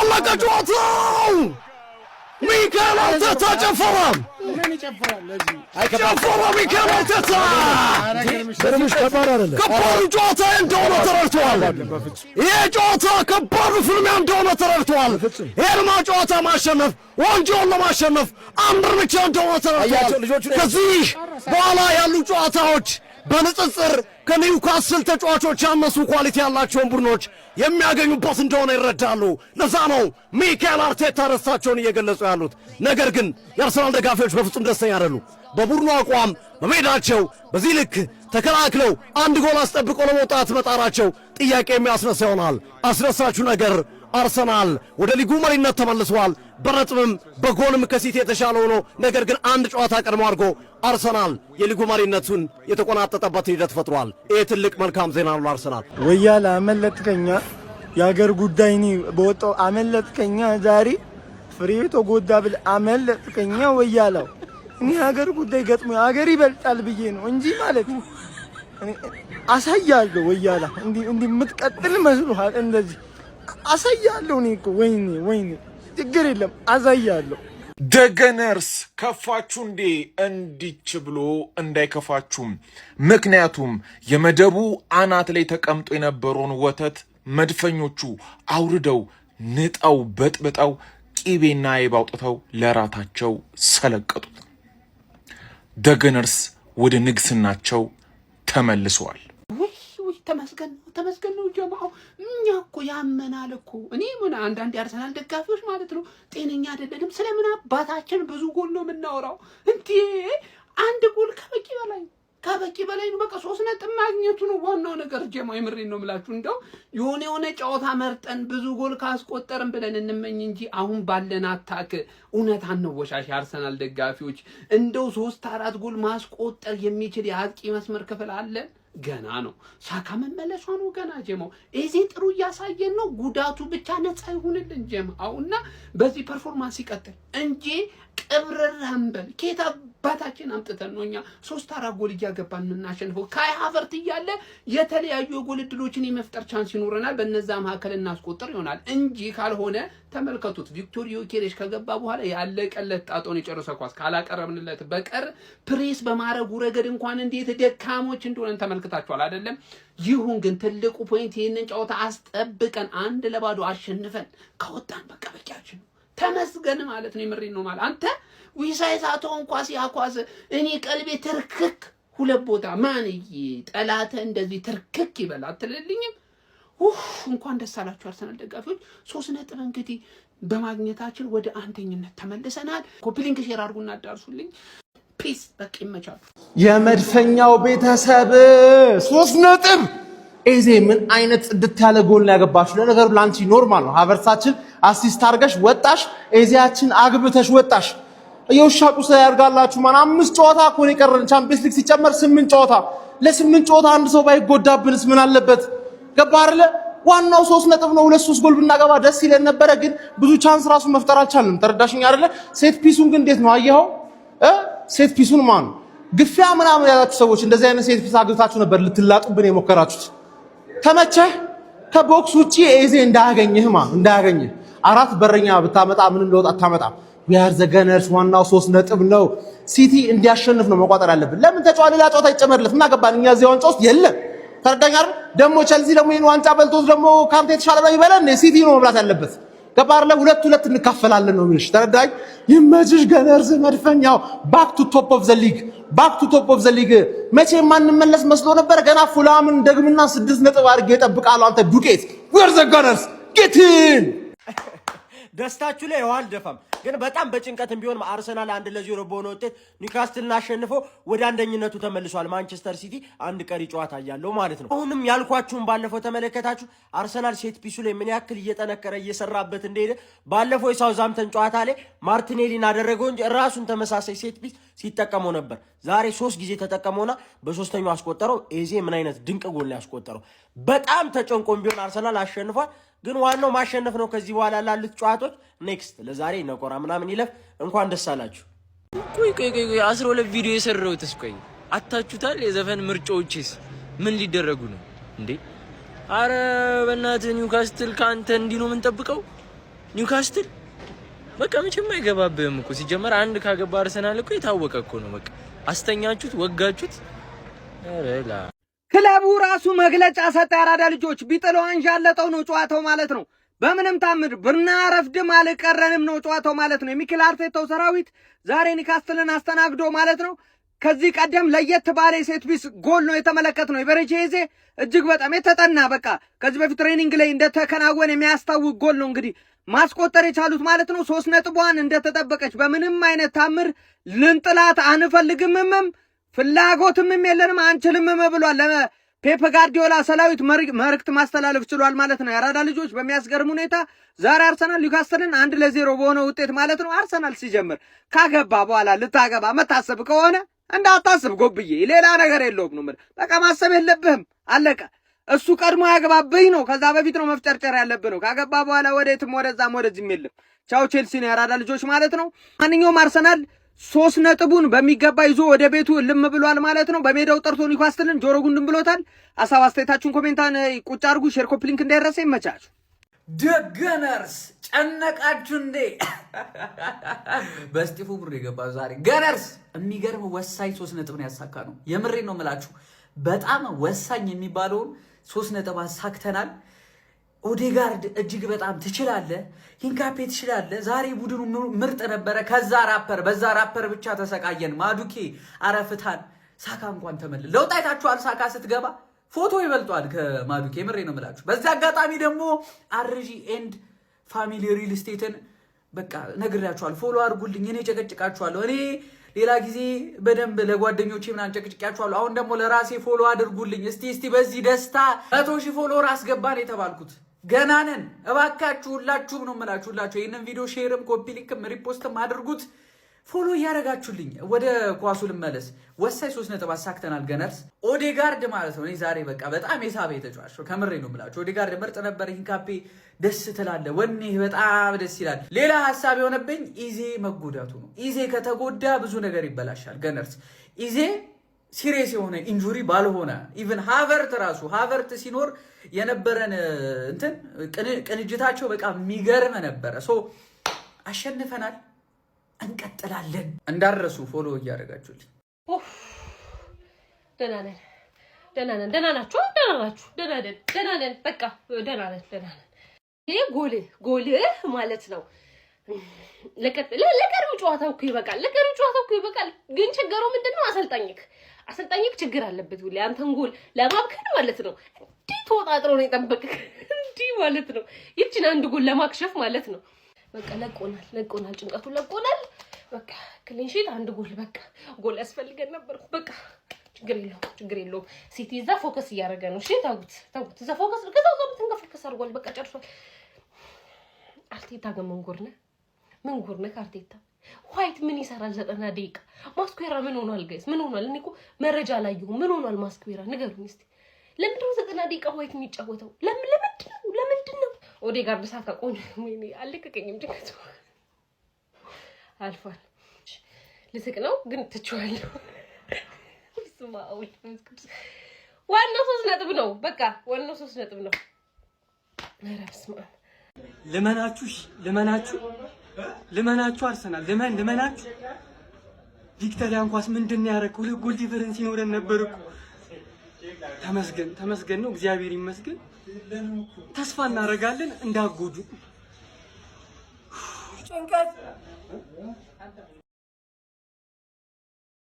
አለቀ ጨዋታው። ሚካኤል አርቴታ ጨፈረ። ጨፈረ ሚካኤል አርቴታ። ከባዱ ጨዋታ እንደሆነ ተረድተዋል። ይህ ጨዋታ ከባዱ ፍልሚያ እንደሆነ ተረድተዋል። ይህንማ ጨዋታ ማሸነፍ ዋንጫውን ለማሸነፍ አንድ እርምጃ እንደሆነ ተረድተዋል። ከዚህ በኋላ ያሉ ጨዋታዎች በንጽጽር ከኒውካስል ተጫዋቾች ያነሱ ኳሊቲ ያላቸውን ቡድኖች የሚያገኙበት እንደሆነ ይረዳሉ። ለዛ ነው ሚካኤል አርቴታ ደስታቸውን እየገለጹ ያሉት። ነገር ግን የአርሰናል ደጋፊዎች በፍጹም ደስተኛ አይደሉ። በቡድኑ አቋም በሜዳቸው በዚህ ልክ ተከላክለው አንድ ጎል አስጠብቀው ለመውጣት መጣራቸው ጥያቄ የሚያስነሳ ይሆናል። አስነሳቹ ነገር አርሰናል ወደ ሊጉ መሪነት ተመልሷል። በነጥብም በጎልም ከሲቲ የተሻለ ሆኖ ነገር ግን አንድ ጨዋታ ቀድሞ አድርጎ አርሰናል የሊጉ መሪነቱን የተቆናጠጠበት ሂደት ፈጥሯል። ይህ ትልቅ መልካም ዜና ነው ለአርሰናል። ወያላ አመለጥከኛ፣ የአገር ጉዳይ ነው በወጣው አመለጥከኛ። ዛሬ ፍሬው ተጎዳ ብል አመለጥከኛ ወያላው። እኔ ሀገር ጉዳይ ገጥሞ ሀገር ይበልጣል ብዬ ነው እንጂ ማለት ነው አሳያለሁ። ወያላ እንዲህ የምትቀጥል መስሎሃል? እንደዚህ አሳያለሁ። እኔ እኮ ወይኔ ችግር የለም አሳያለሁ። ደገነርስ ከፋችሁ እንዴ? እንዲች ብሎ እንዳይከፋችሁም። ምክንያቱም የመደቡ አናት ላይ ተቀምጦ የነበረውን ወተት መድፈኞቹ አውርደው ንጠው በጥብጠው ቂቤና አይብ አውጥተው ለራታቸው ሰለቀጡት። ደገነርስ ወደ ንግስናቸው ተመልሰዋል። ተመስገን ነው ጀማው። እኛ እኮ ያመናል እኮ እኔ ምን አንዳንድ የአርሰናል ደጋፊዎች ማለት ነው ጤነኛ አይደለንም። ስለምን አባታችን ብዙ ጎል ነው የምናወራው እንዴ? አንድ ጎል ከበቂ በላይ ነው። በቃ 3 ነጥብ ማግኘቱ ነው ዋናው ነገር ጀማው። የምሬን ነው የምላችሁ። እንደው የሆነ ጨዋታ መርጠን ብዙ ጎል ካስቆጠርን ብለን እንመኝ እንጂ አሁን ባለን አታክ እውነት አንወሻሽ። የአርሰናል ደጋፊዎች እንደው 3-4 ጎል ማስቆጠር የሚችል የአጥቂ መስመር ክፍል አለን። ገና ነው። ሳካ መመለሷ ነው ገና ጀማው። እዚህ ጥሩ እያሳየን ነው። ጉዳቱ ብቻ ነፃ ይሁንልን ጀማውና በዚህ ፐርፎርማንስ ይቀጥል እንጂ ቅብረር አንበል። ኬታ ባታችን አምጥተን ነው እኛ 3-4 ጎል እያገባን እናሸንፈው። ካይ ሃቨርት እያለ የተለያዩ የጎል እድሎችን የመፍጠር ቻንስ ይኖረናል። በነዛ መካከል እናስቆጥር ይሆናል እንጂ ካልሆነ ተመልከቱት። ቪክቶር ዮኬሬሽ ከገባ በኋላ ያለቀለት ጣጣውን የጨረሰ ኳስ ካላቀረብንለት በቀር ፕሬስ በማረጉ ረገድ እንኳን እንዴት ደካሞች እንደሆነን ተመልክታችኋል አይደለም? ይሁን ግን ትልቁ ፖይንት ይሄንን ጨዋታ አስጠብቀን 1-0 አሸንፈን ከወጣን በቃ በቂያችን ነው። ተመስገን ማለት ነው። የምሬን ነው ማለት አንተ ዊሳይሳቶን ኳስ ያኳስ እኔ ቀልቤ ትርክክ ሁለት ቦታ ማንዬ ጠላተ እንደዚህ ትርክክ ይበል አትልልኝም? እንኳን ደስ አላችሁ አርሰናል ደጋፊዎች። 3 ነጥብ እንግዲህ በማግኘታችን ወደ አንደኝነት ተመልሰናል። ኮፒሊንክ ሼር አድርጉና አዳርሱልኝ። ፒስ በቃ ይመቻሉ። የመድፈኛው ቤተሰብ 3 ነጥብ። ኤዜ ምን አይነት ጽድት ያለ ጎል ነው ያገባችሁ። ለነገሩ ላንቺ ኖርማል ነው። ሀቨርሳችን አሲስት አድርገሽ ወጣሽ፣ ኤዜያችን አግብተሽ ወጣሽ። የውሻ ቁስ ያርጋላችሁ ማን 5 ጨዋታ እኮ ነው የቀረን። ቻምፒየንስ ሊግ ሲጨመር 8 ጨዋታ። ለ8 ጨዋታ አንድ ሰው ባይጎዳብንስ ምን አለበት? ገባ አይደለ? ዋናው 3 ነጥብ ነው። 2-3 ጎል ብናገባ ደስ ይለን ነበረ፣ ግን ብዙ ቻንስ ራሱ መፍጠር አልቻልንም። ተረዳሽኝ አይደለ? ሴት ፒሱን ግን እንዴት ነው አየኸው? ሴት ፒሱን ማን ግፊያ ምናምን ያላችሁ ሰዎች እንደዚህ አይነት ሴት ፒስ አግብታችሁ ነበር ልትላጡብን የሞከራችሁት። ተመቸህ? ከቦክስ ውጪ ኤዜ እንዳያገኝህ እንዳያገኝህ 4 በረኛ ብታመጣ ምንም ለውጥ አታመጣም። ዊአር ዘ ገነርስ። ዋናው 3 ነጥብ ነው። ሲቲ እንዲያሸንፍ ነው መቋጠር ያለብን። ለምን ተጫዋች ሌላ ጨዋታ ይጨመርለት ምን አገባን እኛ እዚህ ዋንጫ ውስጥ የለም። ተረዳኝ አይደል? ደግሞ ቸልሲ ደግሞ ይሄን ዋንጫ በልቶት ደግሞ ካንተ የተሻለ ነው ይበላል። ሲቲ ነው መብላት ያለበት። ገባር ላይ 2-2 እንካፈላለን ነው የሚልሽ። ተረዳኝ? ይመችሽ ገነርስ መድፈኛው። ባክ ቱ ቶፕ ኦፍ ዘ ሊግ፣ ባክ ቱ ቶፕ ኦፍ ዘ ሊግ። መቼ ማንመለስ መስሎ ነበር። ገና ፉላምን ደግምና 6 ነጥብ አድርጌ እጠብቃለሁ። አንተ ዱቄት ዊአር ዘ ገነርስ ጌት ኢን። ደስታችሁ ላይ ውሃ አልደፋም። ግን በጣም በጭንቀትም ቢሆን አርሰናል 1-0 በሆነ ውጤት ኒውካስትልን አሸንፎ ወደ አንደኝነቱ ተመልሷል። ማንቸስተር ሲቲ አንድ ቀሪ ጨዋታ ያለው ማለት ነው። አሁንም ያልኳችሁን ባለፈው ተመለከታችሁ። አርሰናል ሴት ፒሱ ላይ ምን ያክል እየጠነከረ እየሰራበት እንደሄደ ባለፈው የሳውዛምተን ጨዋታ ላይ ማርቲኔሊን አደረገው እንጂ ራሱን ተመሳሳይ ሴት ፒስ ሲጠቀመው ነበር። ዛሬ 3 ጊዜ ተጠቀመውና በሶስተኛው አስቆጠረው። ኤዜ ምን አይነት ድንቅ ጎል ነው ያስቆጠረው። በጣም ተጨንቆም ቢሆን አርሰናል አሸንፏል። ግን ዋናው ማሸነፍ ነው። ከዚህ በኋላ ላሉት ጨዋታዎች ኔክስት ለዛሬ ነቆራ ምናምን ይለፍ። እንኳን ደስ አላችሁ። ቆይ 12 ቪዲዮ የሰራሁትስ ቆይ አታችሁታል? የዘፈን ምርጫዎችስ ምን ሊደረጉ ነው እንዴ? አረ በእናትህ ኒውካስትል ካንተ እንዲህ ነው የምንጠብቀው? ኒውካስትል በቃ መቼም አይገባብህም እኮ ሲጀመር አንድ ካገባ አርሰናል እኮ የታወቀ እኮ ነው። በቃ አስተኛችሁት፣ ወጋችሁት። አረላ ክለቡ ራሱ መግለጫ ሰጠ። ያራዳ ልጆች ቢጥለው አንዣለጠው ነው ጨዋታው ማለት ነው። በምንም ታምር ብናረፍድም አልቀረንም ነው ጨዋታው ማለት ነው። የሚኬል አርቴታው ሰራዊት ዛሬ ኒውካስትልን አስተናግዶ ማለት ነው። ከዚህ ቀደም ለየት ባለ ሴት ፒስ ጎል ነው የተመለከትነው። የበረቼዜ እጅግ በጣም የተጠና በቃ ከዚህ በፊት ትሬኒንግ ላይ እንደተከናወነ የሚያስታውቅ ጎል ነው እንግዲህ ማስቆጠር የቻሉት ማለት ነው። 3 ነጥቧን እንደተጠበቀች በምንም አይነት ታምር ልንጥላት አንፈልግምም ፍላጎትም የለንም አንችልምም ብሏል። ለፔፕ ጋርዲዮላ ሰራዊት መልእክት ማስተላለፍ ችሏል ማለት ነው። ያራዳ ልጆች በሚያስገርም ሁኔታ ዛሬ አርሰናል ኒውካስትልን 1-0 በሆነ ውጤት ማለት ነው። አርሰናል ሲጀምር ካገባ በኋላ ልታገባ መታሰብ ከሆነ እንዳታስብ ጎብዬ፣ ሌላ ነገር የለውም ነው። በቃ ማሰብ የለብህም አለቀ። እሱ ቀድሞ ያገባብህ ነው። ከዛ በፊት ነው መፍጨርጨር ያለብህ ነው። ካገባ በኋላ ወዴትም ወደዛም ወደዚህም የለም። ቻው ቼልሲ ነው ያራዳ ልጆች ማለት ነው። ማንኛውም አርሰናል 3 ነጥቡን በሚገባ ይዞ ወደ ቤቱ ልም ብሏል ማለት ነው። በሜዳው ጠርቶ ኒውካስትልን ጆሮ ጉንድም ብሎታል። ሐሳብ አስተያየታችሁን ኮሜንታን ቁጭ አድርጉ። ሼር ኮፒ ሊንክ እንዳይረሳ። ይመቻችሁ። ገነርስ ጨነቃችሁ እንዴ? በስጢፉ ብር የገባ ዛሬ ገነርስ የሚገርም ወሳኝ 3 ነጥብ ነው ያሳካ ነው። የምሬን ነው የምላችሁ። በጣም ወሳኝ የሚባለውን 3 ነጥብ አሳክተናል። ኦዴጋርድ እጅግ በጣም ትችላለህ፣ ሂንካፔ ትችላለህ። ዛሬ ቡድኑ ምርጥ ነበረ። በዛ ራፐር ብቻ ተሰቃየን። ማዱኬ አረፍታን። ሳካ እንኳን ተመልስ ለውጥ አይታችኋል። ሳካ ስትገባ ፎቶ ይበልጧል ከማዱኬ። ምሬ ነው የምላችሁ። በዛ አጋጣሚ ደግሞ አርጂ ኤንድ ፋሚሊ ሪል ስቴትን በቃ ነግራችኋል። ፎሎ አድርጉልኝ። እኔ ጨቀጭቃችኋለሁ። እኔ ሌላ ጊዜ በደንብ ለጓደኞቼ ምናምን ጨቅጭቃችኋለሁ። አሁን ደግሞ ለራሴ ፎሎ አድርጉልኝ። እስቲ በዚህ ደስታ 100,000 ፎሎወር አስገባን የተባልኩት ገና ነን። እባካችሁ ሁላችሁም ነው የምላችሁ። ይህንን ቪዲዮ ሼርም ኮፒ ሊንክም ሪፖስትም አድርጉት። ፎሎ እያደረጋችሁልኝ ወደ ኳሱ ልመለስ። ወሳኝ 3 ነጥብ አሳክተናል ገነርስ። ኦዴጋርድ ማለት ነው እኔ ዛሬ በቃ በጣም የሳበ የተጫዋች ነው። ከምሬ ነው የምላችሁ። ኦዴጋርድ ምርጥ ነበር። ሂንካፔ ደስ ትላለ። ወኔህ በጣም ደስ ይላል። ሌላ ሀሳብ የሆነብኝ ኢዜ መጎዳቱ ነው። ኢዜ ከተጎዳ ብዙ ነገር ይበላሻል ገነርስ። ኢዜ ሲሪየስ የሆነ ኢንጁሪ ባልሆነ ኢቭን ሃቨርት ሲኖር የነበረን እንትን ቅንጅታቸው በቃ የሚገርም ነበረ። ሶ አሸንፈናል፣ እንቀጥላለን። እንዳረሱ ፎሎ እያደረጋችሁልኝ። ደህና ነን። ደህና ናችሁ? ደህና ነን። በቃ ደህና ነን። ይሄ ጎልህ ማለት ነው። ለቀሩ ጨዋታው እኮ ይበቃል። ግን ችግሩ ምንድነው? አሰልጣኝክ ችግር አለበት። ሁሌ አንተን ጎል ለማብከን ማለት ነው። እንዴት ተወጣጥሮ ነው የጠበቅክ? እንዲህ ማለት ነው። ይችን አንድ ጎል ለማክሸፍ ማለት ነው። በቃ ለቆናል፣ ጭንቀቱን ለቆናል። በቃ ክሊንሺት አንድ ጎል በቃ ጎል ያስፈልገን ነበር። በቃ ችግር የለውም። ሲቲ እዛ ፎከስ እያደረገ ነው። እሺ ታውት እዛ ፎከስ ከዛው ጋር ተንገፈከስ አድርጓል። በቃ ጨርሷል። አርቴታ ግን ምን ጉር ነህ አርቴታ? ዋይት ምን ይሰራል 90 ደቂቃ? ማስኩዌራ ምን ሆኗል ጋይስ? ምን ሆኗል? እኔ እኮ መረጃ አላየሁም። ምን ሆኗል ማስኩዌራ? ንገሩኝ እስቲ። ለምንድን ነው 90 ደቂቃ ዋይት የሚጫወተው? ለምንድን ነው? ኦዴጋርድ ሳካ ቆኝ ወይኔ አልለቀቀኝም። ድንገት አልፏል። ልስቅ ነው ግን ትችዋለሁ። ዋናው 3 ነጥብ ነው። በቃ ዋናው 3 ነጥብ ነው። ኧረ በስመ አብ። ልመናችሁ አርሰናል ልመናችሁ። ቪክቶሪያን ኳስ ምንድን ያደረገው? 2 ጎል ዲፈረንስ ይኖረን ነበር እኮ። ተመስገን ነው፣ እግዚአብሔር ይመስገን። ተስፋ እናደርጋለን እንዳጎዱ ጭንቀት